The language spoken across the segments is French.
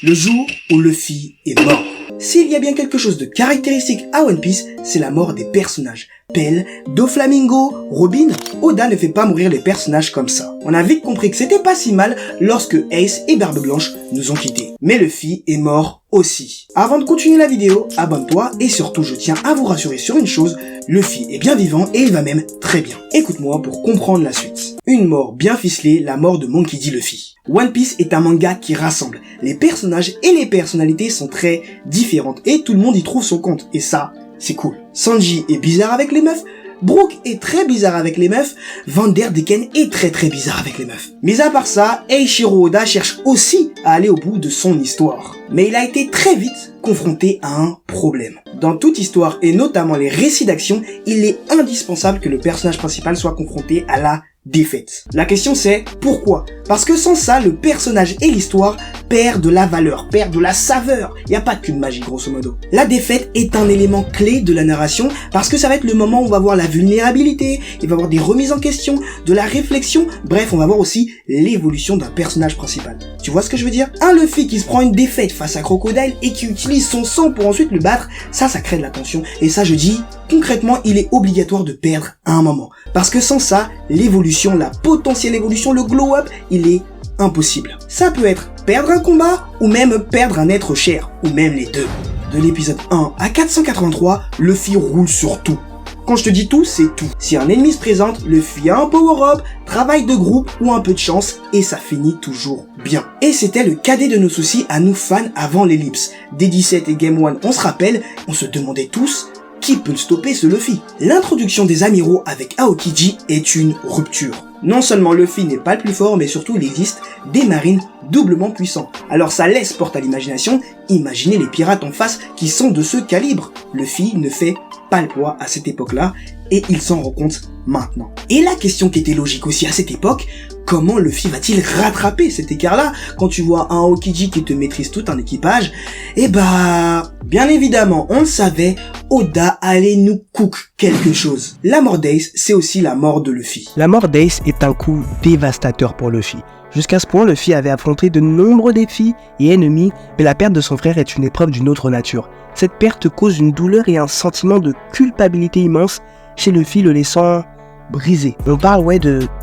le jour où Luffy est mort. S'il y a bien quelque chose de caractéristique à One Piece, c'est la mort des personnages. Pell, Doflamingo, Robin, Oda ne fait pas mourir les personnages comme ça. On a vite compris que c'était pas si mal lorsque Ace et Barbe Blanche nous ont quittés. Mais Luffy est mort aussi. Avant de continuer la vidéo, abonne-toi et surtout je tiens à vous rassurer sur une chose, Luffy est bien vivant et il va même très bien. Écoute-moi pour comprendre la suite. Une mort bien ficelée, la mort de Monkey D. Luffy. One Piece est un manga qui rassemble. Les personnages et les personnalités sont très différentes et tout le monde y trouve son compte. Et ça, c'est cool. Sanji est bizarre avec les meufs, Brook est très bizarre avec les meufs, Vanderdecken est très bizarre avec les meufs. Mais à part ça, Eiichiro Oda cherche aussi à aller au bout de son histoire. Mais il a été très vite confronté à un problème. Dans toute histoire et notamment les récits d'action, il est indispensable que le personnage principal soit confronté à la défaite. La question c'est pourquoi? Parce que sans ça, le personnage et l'histoire perdent de la valeur, perdent de la saveur. Il n'y a pas qu'une magie grosso modo. La défaite est un élément clé de la narration parce que ça va être le moment où on va voir la vulnérabilité, il va y avoir des remises en question, de la réflexion, bref on va voir aussi l'évolution d'un personnage principal. Tu vois ce que je veux dire? Un Luffy qui se prend une défaite face à Crocodile et qui utilise son sang pour ensuite le battre, ça crée de la tension et ça je dis concrètement il est obligatoire de perdre à un moment. Parce que sans ça, l'évolution, la potentielle évolution, le glow-up, il est impossible. Ça peut être perdre un combat ou même perdre un être cher, ou même les deux. De l'épisode 1 à 483, Luffy roule sur tout. Quand je te dis tout, c'est tout. Si un ennemi se présente, Luffy a un power-up, travail de groupe ou un peu de chance, et ça finit toujours bien. Et c'était le cadet de nos soucis à nous fans avant l'ellipse. Dès 17 et Game 1, on se rappelle, on se demandait tous, qui peut le stopper ce Luffy? L'introduction des amiraux avec Aokiji est une rupture. Non seulement Luffy n'est pas le plus fort, mais surtout il existe des marines doublement puissants. Alors ça laisse porte à l'imagination, imaginez les pirates en face qui sont de ce calibre. Luffy ne fait pas le poids à cette époque-là, et il s'en rend compte maintenant. Et la question qui était logique aussi à cette époque, comment Luffy va-t-il rattraper cet écart-là quand tu vois un Aokiji qui te maîtrise tout un équipage? Eh bah, bien évidemment, on le savait, Oda allait nous cook quelque chose. La mort d'Ace, c'est aussi la mort de Luffy. La mort d'Ace est un coup dévastateur pour Luffy. Jusqu'à ce point, Luffy avait affronté de nombreux défis et ennemis, mais la perte de son frère est une épreuve d'une autre nature. Cette perte cause une douleur et un sentiment de culpabilité immense chez Luffy, le laissant brisé. On parle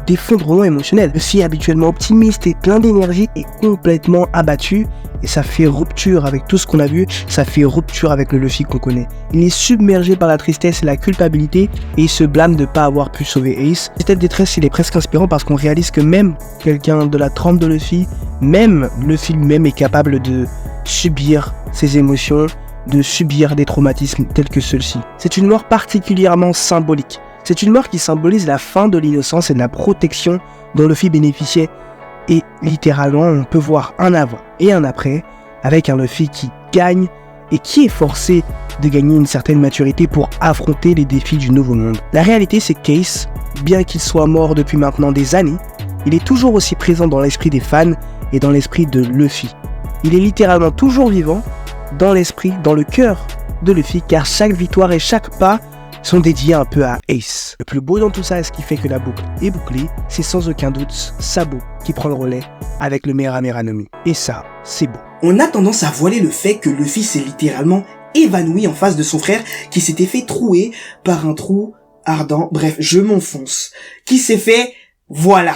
d'effondrement émotionnel. Luffy, habituellement optimiste et plein d'énergie, est complètement abattu et ça fait rupture avec tout ce qu'on a vu, ça fait rupture avec le Luffy qu'on connaît. Il est submergé par la tristesse et la culpabilité et il se blâme de ne pas avoir pu sauver Ace. Cette détresse, il est presque inspirant parce qu'on réalise que même quelqu'un de la trempe de Luffy, même Luffy lui-même est capable de subir ses émotions, de subir des traumatismes tels que ceux-ci. C'est une mort particulièrement symbolique. C'est une mort qui symbolise la fin de l'innocence et de la protection dont Luffy bénéficiait. Et littéralement, on peut voir un avant et un après, avec un Luffy qui gagne et qui est forcé de gagner une certaine maturité pour affronter les défis du nouveau monde. La réalité, c'est qu'Ace, bien qu'il soit mort depuis maintenant des années, il est toujours aussi présent dans l'esprit des fans et dans l'esprit de Luffy. Il est littéralement toujours vivant, dans l'esprit, dans le cœur de Luffy, car chaque victoire et chaque pas sont dédiés un peu à Ace. Le plus beau dans tout ça, et ce qui fait que la boucle est bouclée, c'est sans aucun doute Sabo qui prend le relais avec le Mera no Mi. Et ça, c'est beau. On a tendance à voiler le fait que Luffy s'est littéralement évanoui en face de son frère qui s'était fait trouer par un trou ardent, bref, je m'enfonce, qui s'est fait, voilà.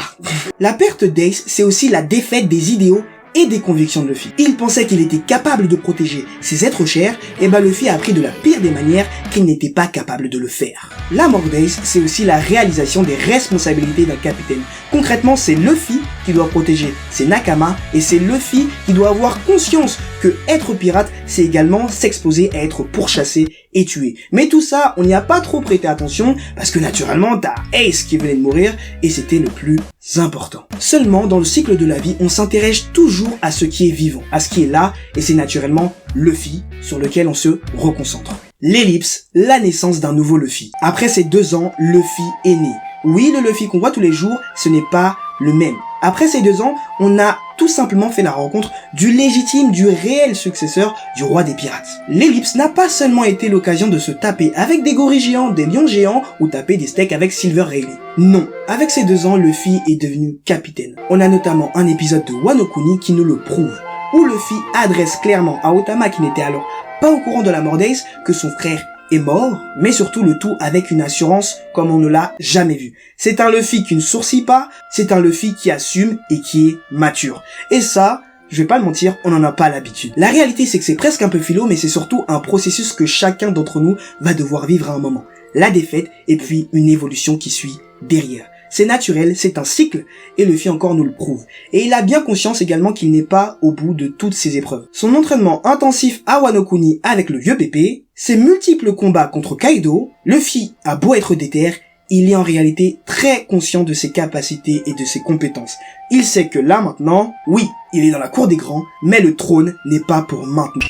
La perte d'Ace, c'est aussi la défaite des idéaux et des convictions de Luffy. Il pensait qu'il était capable de protéger ses êtres chers, et Luffy a appris de la pire des manières qu'il n'était pas capable de le faire. La mort d'Ace, c'est aussi la réalisation des responsabilités d'un capitaine. Concrètement, c'est Luffy qui doit protéger ses Nakama, et c'est Luffy qui doit avoir conscience que être pirate, c'est également s'exposer à être pourchassé et tué. Mais tout ça, on n'y a pas trop prêté attention, parce que naturellement, t'as Ace qui venait de mourir, et c'était le plus important. Seulement, dans le cycle de la vie, on s'intéresse toujours à ce qui est vivant, à ce qui est là, et c'est naturellement Luffy sur lequel on se reconcentre. L'ellipse, la naissance d'un nouveau Luffy. Après ces 2 ans, Luffy est né. Oui, le Luffy qu'on voit tous les jours, ce n'est pas le même. Après ces 2 ans, on a tout simplement fait la rencontre du légitime, du réel successeur du roi des pirates. L'ellipse n'a pas seulement été l'occasion de se taper avec des gorilles géants, des lions géants ou taper des steaks avec Silver Rayleigh. Non, avec ces 2 ans, Luffy est devenu capitaine. On a notamment un épisode de Wano Kuni qui nous le prouve. où Luffy adresse clairement à Otama, qui n'était alors pas au courant de la mort d'Ace, que son frère est mort, mais surtout le tout avec une assurance comme on ne l'a jamais vu. C'est un Luffy qui ne sourcille pas, c'est un Luffy qui assume et qui est mature. Et ça, je vais pas le mentir, on n'en a pas l'habitude. La réalité, c'est que c'est presque un peu philo, mais c'est surtout un processus que chacun d'entre nous va devoir vivre à un moment. La défaite, et puis une évolution qui suit derrière. C'est naturel, c'est un cycle, et Luffy encore nous le prouve. Et il a bien conscience également qu'il n'est pas au bout de toutes ces épreuves. Son entraînement intensif à Wano Kuni avec le vieux Pépé, ses multiples combats contre Kaido, Luffy a beau être déter, il est en réalité très conscient de ses capacités et de ses compétences. Il sait que là maintenant, oui, il est dans la cour des grands, mais le trône n'est pas pour maintenant.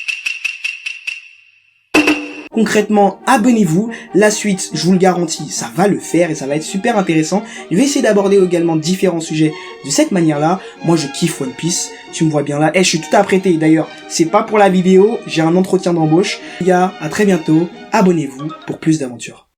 Concrètement, abonnez-vous, la suite, je vous le garantis, ça va le faire et ça va être super intéressant. Je vais essayer d'aborder également différents sujets de cette manière-là. Moi, je kiffe One Piece, tu me vois bien là. Je suis tout apprêté, d'ailleurs, c'est pas pour la vidéo, j'ai un entretien d'embauche. Les gars, à très bientôt, abonnez-vous pour plus d'aventures.